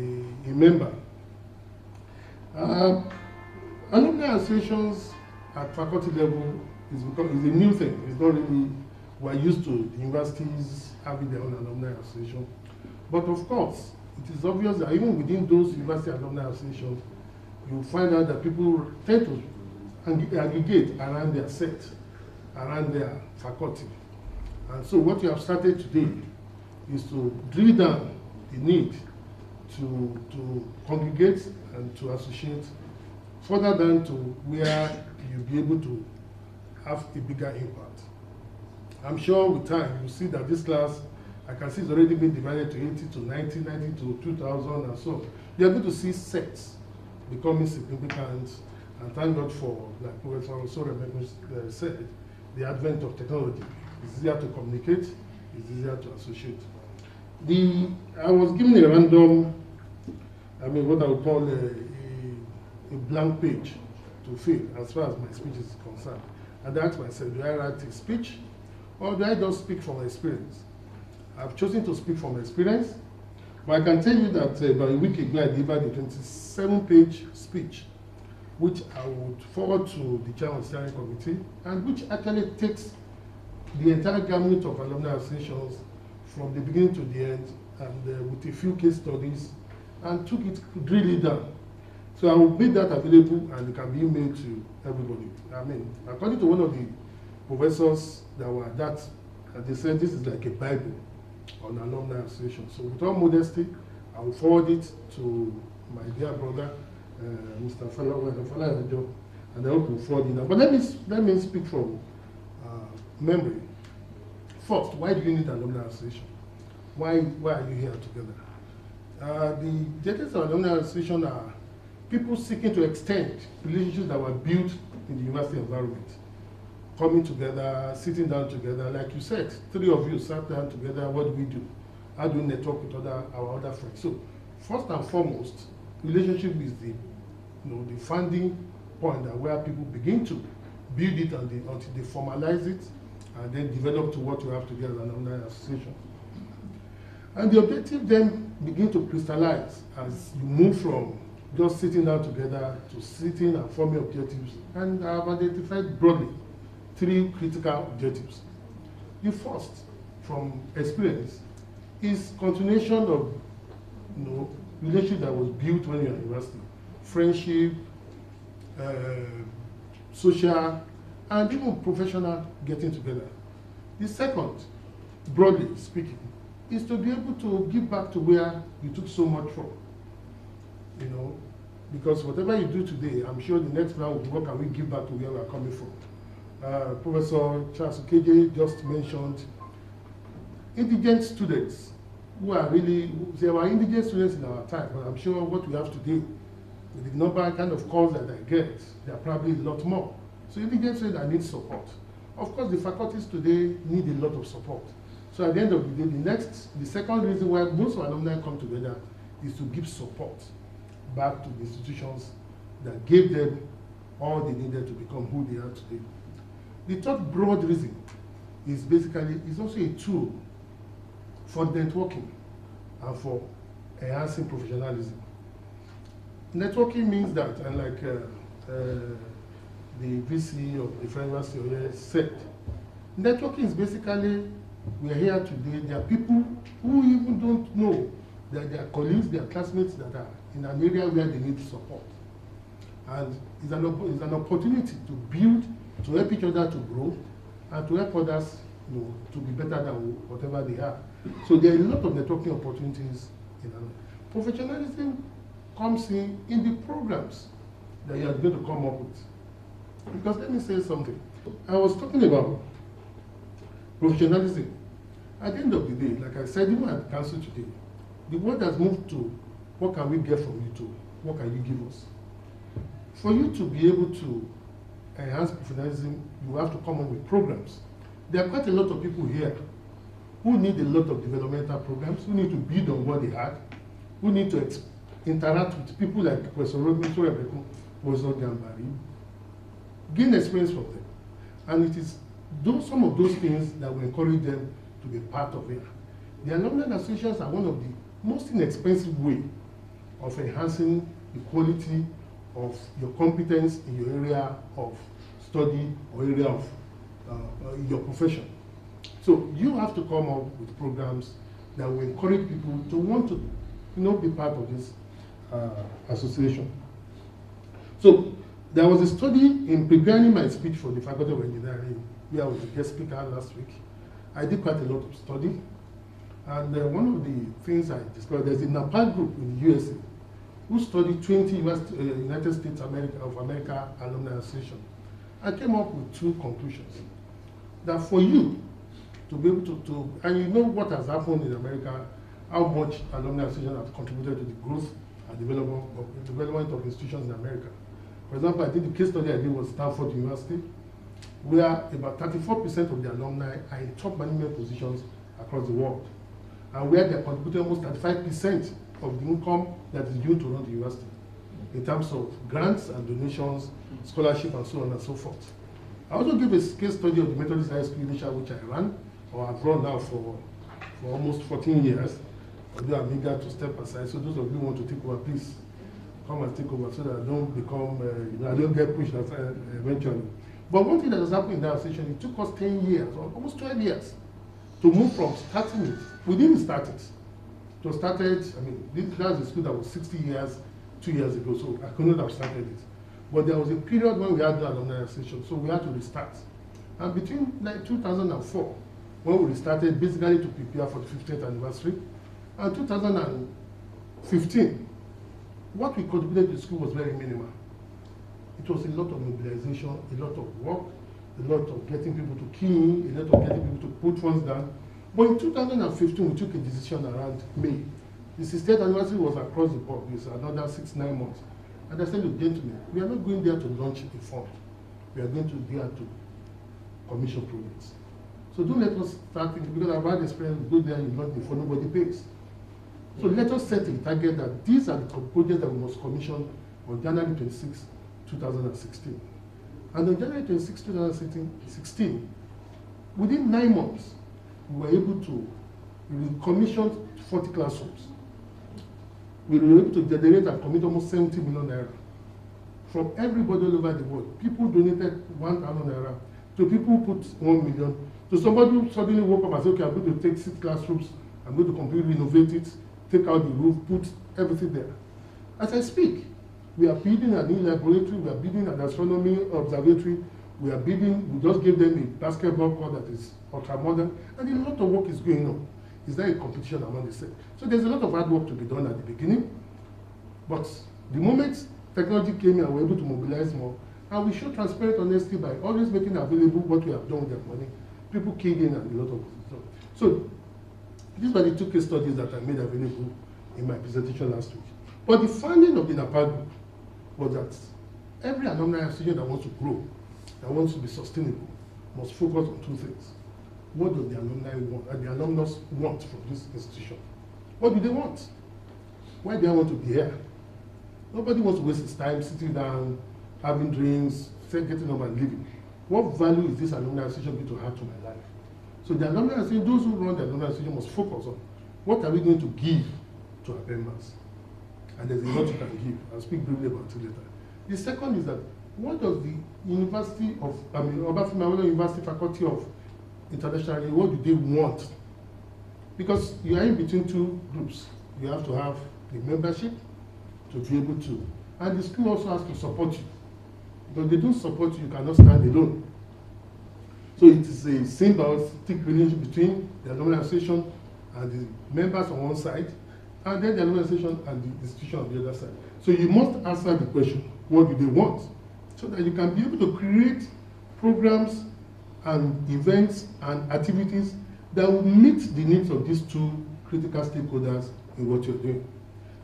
a member. Alumni associations at faculty level is a new thing. It's not really, we're used to the universities having their own alumni association. But of course, it is obvious that even within those university alumni associations, you find out that people tend to aggregate around their set, around their faculty. And so what you have started today is to drill down the need to congregate and to associate further down to where you'll be able to have a bigger impact. I'm sure with time you'll see that this class, I can see it's already been divided to 80 to 90, 90 to 2000 and so. You're going to see sets becoming significant, and thank God for, like Professor Sore said, the advent of technology. It's easier to communicate, it's easier to associate. I was given a random, what I would call a blank page to fill as far as my speech is concerned. And I asked myself, do I write a speech or do I just speak from experience? I've chosen to speak from experience, but I can tell you that about a week ago I delivered a 27-page speech, which I would forward to the chair of the steering committee, and which actually takes the entire gamut of alumni associations from the beginning to the end, and with a few case studies, and took it, drilled it down. So I will make that available, and it can be emailed to everybody. According to one of the professors that were at that, they said this is like a Bible on alumni association. So with all modesty, I will forward it to my dear brother, Mr. Falajo, and I hope we'll forward it now. But let me speak from memory. First, why do you need an alumni association? Why are you here together? The objectives of alumni association are people seeking to extend relationships that were built in the university environment, coming together, sitting down together. Like you said, 3 of you sat down together. What do we do? How do we network with our other friends? So, first and foremost, relationship is the founding point where people begin to build it until they formalize it and then develop to what we have together as an alumni association. And the objective then begin to crystallize as you move from just sitting down together to sitting and forming objectives. And I have identified broadly 3 critical objectives. The first, from experience, is continuation of relationship that was built when you were in university. Friendship, social, and even professional getting together. The second, broadly speaking, is to be able to give back to where you took so much from. Because whatever you do today, I'm sure the next round will be what can we give back to where we are coming from. Professor Charles Okeje just mentioned indigent students who are really, there were indigent students in our time, but I'm sure what we have today, with the number kind of calls that I get, there are probably a lot more. So indigent students that need support. Of course, the faculties today need a lot of support. So at the end of the day, the second reason why most alumni come together is to give support back to the institutions that gave them all they needed to become who they are today. The third broad reason is basically, it's also a tool for networking and for enhancing professionalism. Networking means that, and like the VC of the Federal University said, networking is basically, we're here today, there are people who even don't know that their colleagues, their classmates that are in an area where they need support. And it's an opportunity to build, to help each other to grow, and to help others to be better than whatever they are. So there are a lot of networking opportunities in Ghana. Professionalism comes in the programs that you are going to come up with. Because let me say something. I was talking about professionalism. At the end of the day, like I said, even at the council today, the world has moved to what can we get from you to what can you give us. For you to be able to enhance professionalism, you have to come up with programs. There are quite a lot of people here who need a lot of developmental programs, who need to build on what they had, who need to interact with people like Professor Robinson, Professor Gambari, gain experience from them. And it is some of those things that will encourage them to be part of it. The alumni associations are one of the most inexpensive way of enhancing the quality of your competence in your area of study or area of your profession. So you have to come up with programs that will encourage people to want to, be part of this association. So there was a study in preparing my speech for the Faculty of Engineering, where I was a guest speaker last week. I did quite a lot of study, and one of the things I discovered, there's a NAPAL group in the USA who studied 20 United States of America Alumni Association. I came up with two conclusions. That for you to be able to and you know what has happened in America, how much Alumni Association has contributed to the growth and development of institutions in America. For example, I think the case study I did was Stanford University, where about 34% of the alumni are in top management positions across the world, and where they are contributing almost 35% of the income that is due to run the university, in terms of grants and donations, scholarship, and so on and so forth. I also gave a case study of the Methodist High School initial, which I ran, or I've run now for almost 14 years, although I'm eager to step aside. So those of you who want to take over, please come and take over so that I don't become, I don't get pushed aside eventually. But one thing that has happened in that association, it took us 10 years, or almost 12 years, to move from starting it. We didn't start it. To start it, that's a school that was 60 years, 2 years ago, so I couldn't have started it. But there was a period when we had the alumni association, so we had to restart. And between 2004, when we restarted, basically to prepare for the 50th anniversary, and 2015, what we contributed to the school was very minimal. It was a lot of mobilization, a lot of work, a lot of getting people to key in, a lot of getting people to put funds down. But in 2015, we took a decision around May. The 60th anniversary was across the board. It's another 6-9 months. And I said, look, gentlemen, we are not going there to launch a fund. We are going to there to commission projects. So don't let us start thinking, because I've had experience, we go there and launch before nobody pays. So let us set a target that these are the projects that we must commission on January 26, 2016. And on January 26, 2016, within 9 months, we were able to commission 40 classrooms. We were able to generate and commit almost 70 million naira from everybody all over the world. People donated 1,000 naira to people who put 1 million. To somebody who suddenly woke up and said, okay, I'm going to take 6 classrooms, I'm going to completely renovate it, take out the roof, put everything there. As I speak, we are building an e-laboratory, we are building an astronomy observatory, we just gave them a basketball court that is ultra-modern, and a lot of work is going on. Is there a competition among the same? So there's a lot of hard work to be done at the beginning, but the moment technology came in and we were able to mobilize more, and we show transparent honesty by always making available what we have done with that money, people keyed in and a lot of stuff. So these were the 2 case studies that I made available in my presentation last week. But the finding of the NAPAL group was that every alumni association that wants to grow, that wants to be sustainable, must focus on 2 things. What does the alumni want, and the alumnus want from this institution? What do they want? Why do they want to be here? Nobody wants to waste his time sitting down, having drinks, getting up and leaving. What value is this alumni association going to add to my life? So the alumni association, those who run the alumni association must focus on what are we going to give to our members? And there's a lot you can give. I'll speak briefly about it later. The second is that what does the University of, Obafemi Awolowo University Faculty of International, what do they want? Because you are in between 2 groups. You have to have the membership to be able to, and the school also has to support you. Because they don't support you, you cannot stand alone. So it is a symbiotic relationship between the alumni association and the members on one side, and then the alumni association and the institution on the other side. So you must answer the question, what do they want? So that you can be able to create programs and events and activities that will meet the needs of these 2 critical stakeholders in what you're doing.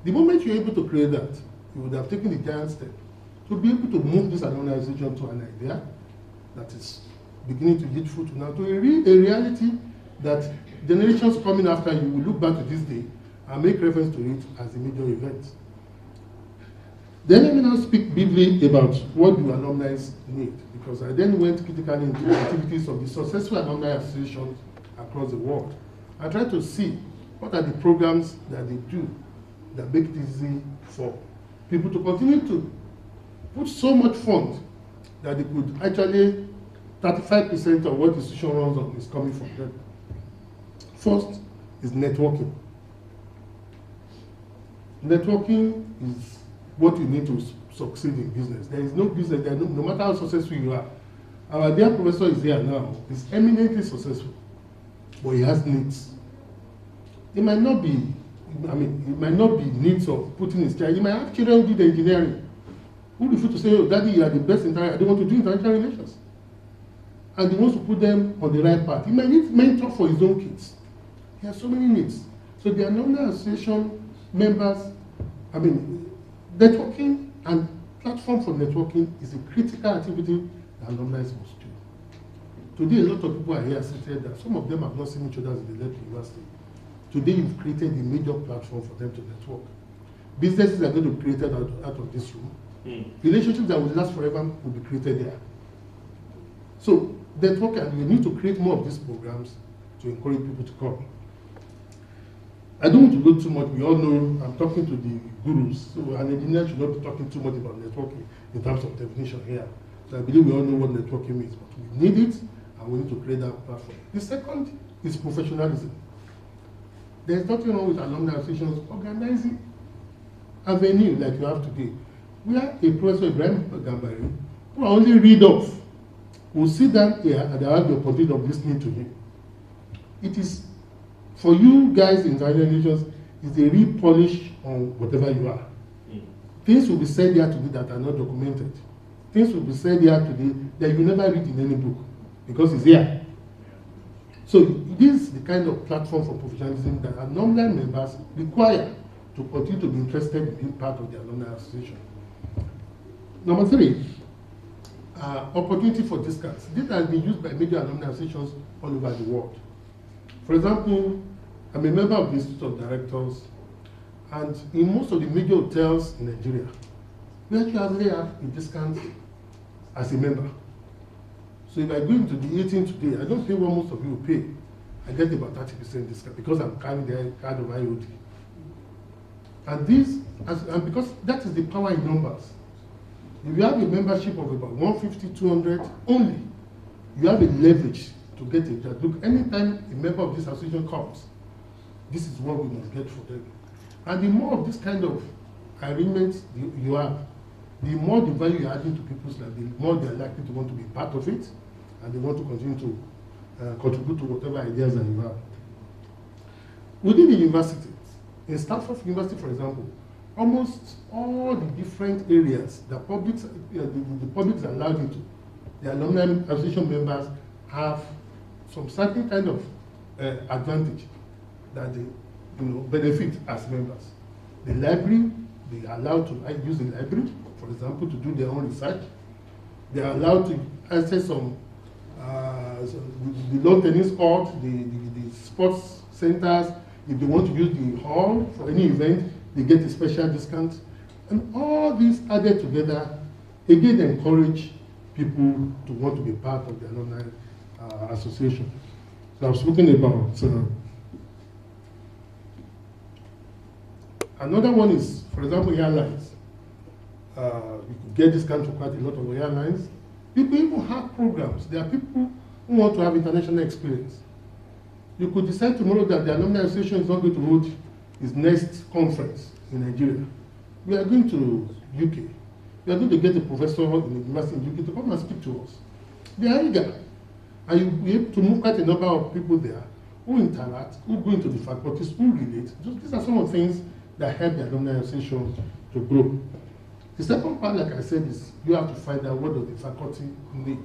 The moment you're able to create that, you would have taken the giant step to be able to move this alumni association to an idea that is beginning to yield fruit now, to a reality that generations coming after you will look back to this day and make reference to it as a major event. Then let me now speak briefly about what do alumni need, because I then went critically into the activities of the successful alumni associations across the world. I tried to see what are the programs that they do that make it easy for people to continue to put so much fund that they could actually 35% of what the institution runs on is coming from them. First is networking. Networking is what you need to succeed in business. There is no business, no matter how successful you are. Our dear professor is here now, he's eminently successful, but he has needs. It might not be, it might not be needs of putting his child. He might have children who did engineering. Who refuse to say, oh, daddy, you are the best in I don't want to do international relations. And he wants to put them on the right path. He might need mentor for his own kids. He has so many needs. So the alumni association members, networking and platform for networking is a critical activity that alumni must do. Today, a lot of people are here seated that some of them have not seen each other as they left university. Today, you've created a major platform for them to network. Businesses are going to be created out of this room. Relationships that will last forever will be created there. So, networking, we need to create more of these programs to encourage people to come. I don't want to go too much. We all know I'm talking to the gurus, so an engineer should not be talking too much about networking in terms of definition here. So I believe we all know what networking means, but we need it and we need to create that platform. The second is professionalism. There's nothing wrong with alumni associations organizing a venue like you have today. We have a Professor Ibrahim Gambari who I only read off, will sit down here and I have the opportunity of listening to him. It is, for you guys in international relations, is a real polish on whatever you are. Things will be said here today that are not documented. Things will be said here today that you never read in any book because it's here. So this is the kind of platform for professionalism that alumni members require to continue to be interested in being part of the alumni association. Number three, opportunity for discounts. This has been used by major alumni associations all over the world. For example, I'm a member of the Institute of Directors, and in most of the major hotels in Nigeria, we actually have a discount as a member. So if I go into the eating today, I don't pay what most of you will pay. I get about 30% discount because I'm carrying the card of IOD. And and because that is the power in numbers. If you have a membership of about 150, 200 only, you have a leverage to get a job. Look, anytime a member of this association comes, this is what we must get for them. And the more of this kind of arrangements you have, the more the value you're adding to people's life, the more they're likely to want to be part of it, and they want to continue to contribute to whatever ideas that you have. Within the university, in Stanford University, for example, almost all the different areas that the public is allowed into, the alumni association members have some certain kind of advantage that they benefit as members. The library, they are allowed to use the library, for example, to do their own research. They are allowed to access some the lawn tennis court, the sports centers. If they want to use the hall for any event, they get a special discount. And all these added together, again, encourage people to want to be part of the alumni association. So I've spoken about another one is, for example, airlines. You could get discount to quite a lot of airlines. People even have programs. There are people who want to have international experience. You could decide tomorrow that the Alumni Association is not going to hold its next conference in Nigeria. We are going to UK. We are going to get a professor in the university in UK to come and speak to us. They are eager. And you'll be able to move quite a number of people there who interact, who go into the faculties, who relate. These are some of the things that help the Alumni Association to grow. The second part, like I said, is you have to find out what does the faculty need.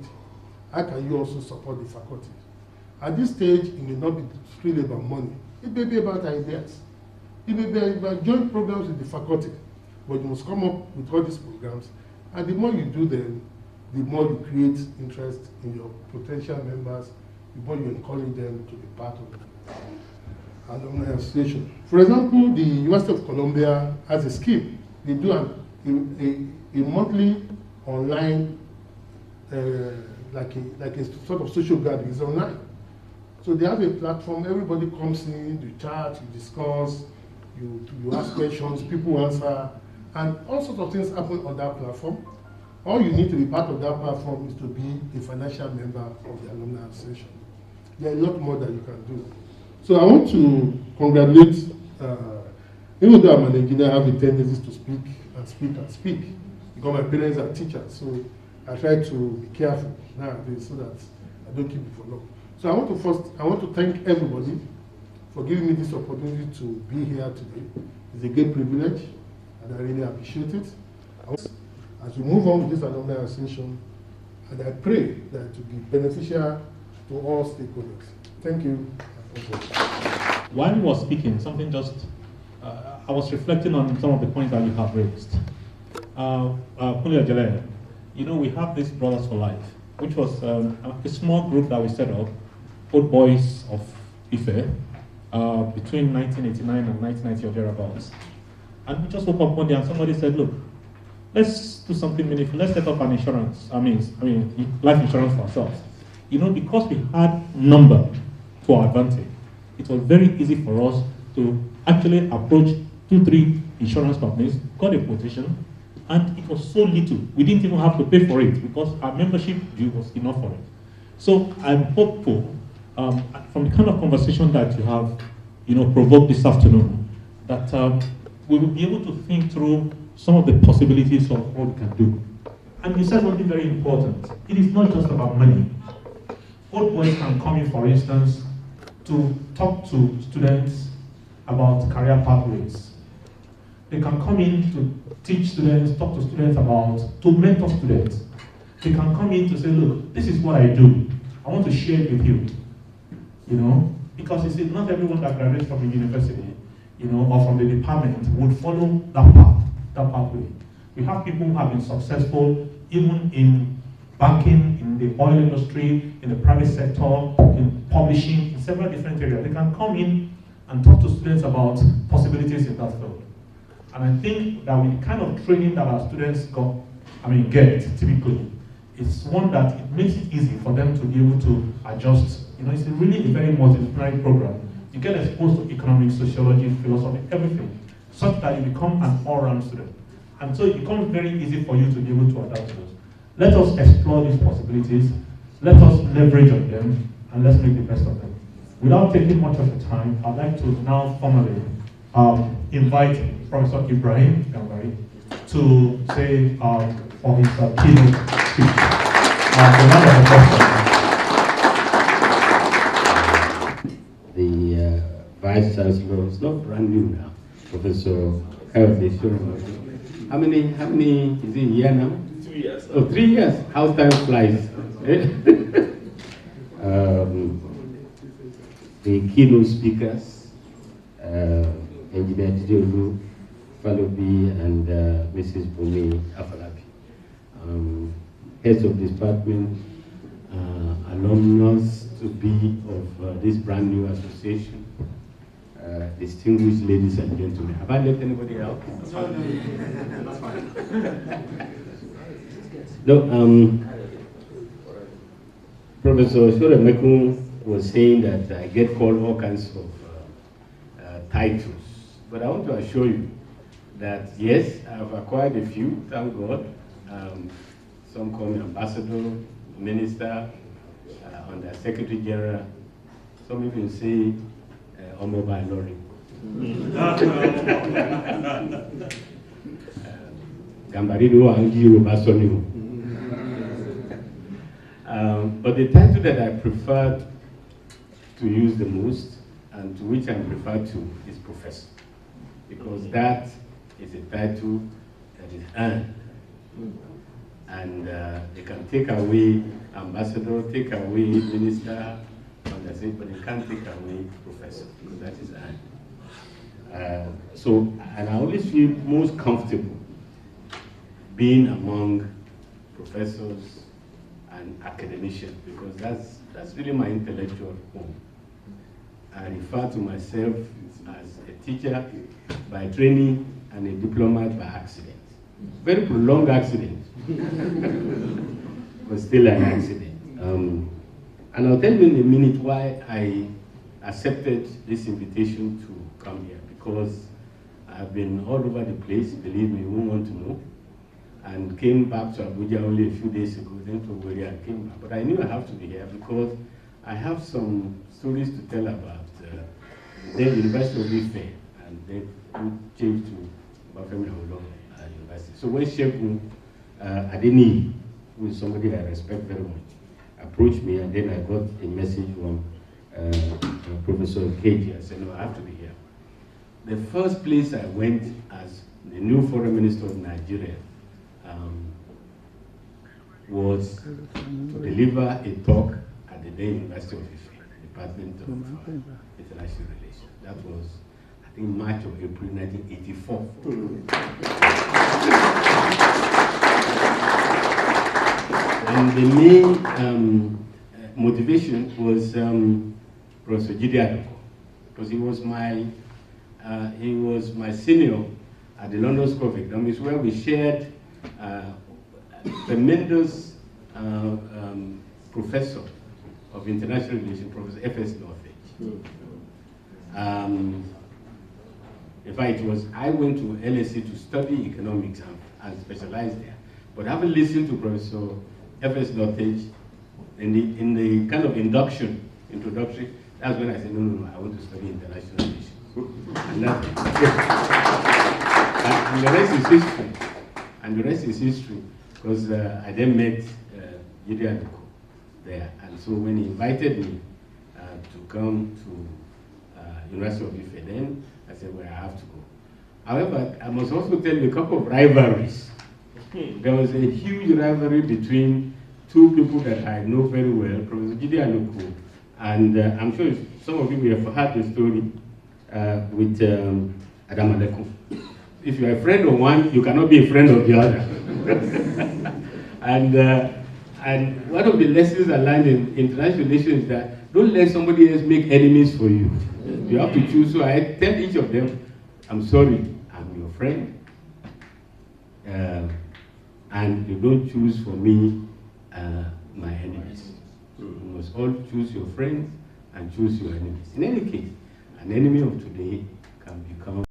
How can you also support the faculty? At this stage, it may not be really about money. It may be about ideas. It may be about joint programs with the faculty. But you must come up with all these programs. And the more you do them, the more you create interest in your potential members, the more you encourage them to be part of the alumni association. For example, the University of Columbia has a scheme. They do a monthly online, like a sort of social gathering. It's online. So they have a platform, everybody comes in, you chat, you discuss, You ask questions, people answer, and all sorts of things happen on that platform. All you need to be part of that platform is to be a financial member of the Alumni Association. There are a lot more that you can do. So I want to congratulate, even though I'm an engineer, I have a tendency to speak and speak and speak, because my parents are teachers, so I try to be careful nowadays so that I don't keep it for long. So I want to thank everybody for giving me this opportunity to be here today. It's a great privilege, and I really appreciate it. As we move on with this alumni association, and I pray that it will be beneficial to all stakeholders. Thank you. While you were speaking, something just, I was reflecting on some of the points that you have raised. Kunle Ajele, you know, we have this Brothers for Life, which was a small group that we set up, Old Boys of Ife, between 1989 and 1990 or thereabouts. And we just woke up one day and somebody said, look, let's do something meaningful. Let's set up an insurance, I mean, life insurance for ourselves. You know, because we had number to our advantage, it was very easy for us to actually approach 2-3 insurance companies, got a quotation, and it was so little. We didn't even have to pay for it because our membership due was enough for it. So I'm hopeful, from the kind of conversation that you have, you know, provoked this afternoon, that we will be able to think through some of the possibilities of what we can do. And you said something very important. It is not just about money. Old Boys can come in, for instance, to talk to students about career pathways. They can come in to teach students, talk to students to mentor students. They can come in to say, look, this is what I do. I want to share it with you. You know, because you see, not everyone that graduates from the university, you know, or from the department would follow that path, that pathway. We have people who have been successful even in banking, in the oil industry, in the private sector, in publishing, in several different areas. They can come in and talk to students about possibilities in that field. And I think that with the kind of training that our students get typically, it's one that it makes it easy for them to be able to adjust. You know, it's really a very multidisciplinary program. You get exposed to economics, sociology, philosophy, everything, such that you become an all-round student. And so it becomes very easy for you to be able to adapt to those. Let us explore these possibilities, let us leverage on them, and let's make the best of them. Without taking much of the time, I'd like to now formally invite Professor Ibrahim Gambari to say for his keynote speech. The Vice Chancellor is not brand new now, Professor Kayode Shoreman. How many, is it a year now? 3 years. Oh, 3 years. How time flies. The keynote speakers, Engineer Didiolu Falobi and Mrs. Bumi Afalabi, heads of department, alumnus to be of this brand new association, distinguished ladies and gentlemen. Have I left anybody out? That's fine. No, Professor Shoremeku was saying that I get called all kinds of titles, but I want to assure you that yes, I've acquired a few, thank God. Some call me ambassador, minister, under Secretary General. Some even say Omoba Lori. Gambarido and Yoruba Sonimu. But the title that I preferred to use the most, and to which I'm referred to, is professor, because that is a title that is earned, and they can take away ambassador, take away minister, but they can't take away professor, because that is earned. And I always feel most comfortable being among professors and academicians, because that's really my intellectual home. I refer to myself as a teacher by training and a diplomat by accident. Very prolonged accident, but still an accident. And I'll tell you in a minute why I accepted this invitation to come here, because I've been all over the place, believe me, you won't want to know. And came back to Abuja only a few days ago, then to Owerri and came back. But I knew I have to be here because I have some stories to tell about the University of Ife, and then changed to Bafemi Awolowo University. So when Segun Adeniyi, who is somebody I respect very much, approached me, and then I got a message from Professor Keji. I said, no, I have to be here. The first place I went as the new foreign minister of Nigeria was to deliver a talk at the then University of Ife, Department of International Relations. That was, I think, March or April 1984. And the main motivation was Professor Jide Aduko, because he was my senior at the London School of Economics, where we shared tremendous professor of international relations, Professor F.S. Northridge. In fact, I went to LSE to study economics and specialize there. But having listened to Professor F.S. Northridge in the kind of introductory, that's when I said, no, I want to study international relations. And the rest is history. And the rest is history, because I then met Jide Aduko there. And so when he invited me to come to University of Ife, then I said, well, I have to go. However, I must also tell you a couple of rivalries. There was a huge rivalry between two people that I know very well, Professor Jide Aduko, and I'm sure some of you may have heard the story with Adam Aleko. If you are a friend of one, you cannot be a friend of the other. And one of the lessons I learned in international relations is that don't let somebody else make enemies for you. You have to choose. So I tell each of them, I'm sorry, I'm your friend. And you don't choose for me my enemies. You must all choose your friends and choose your enemies. In any case, an enemy of today can become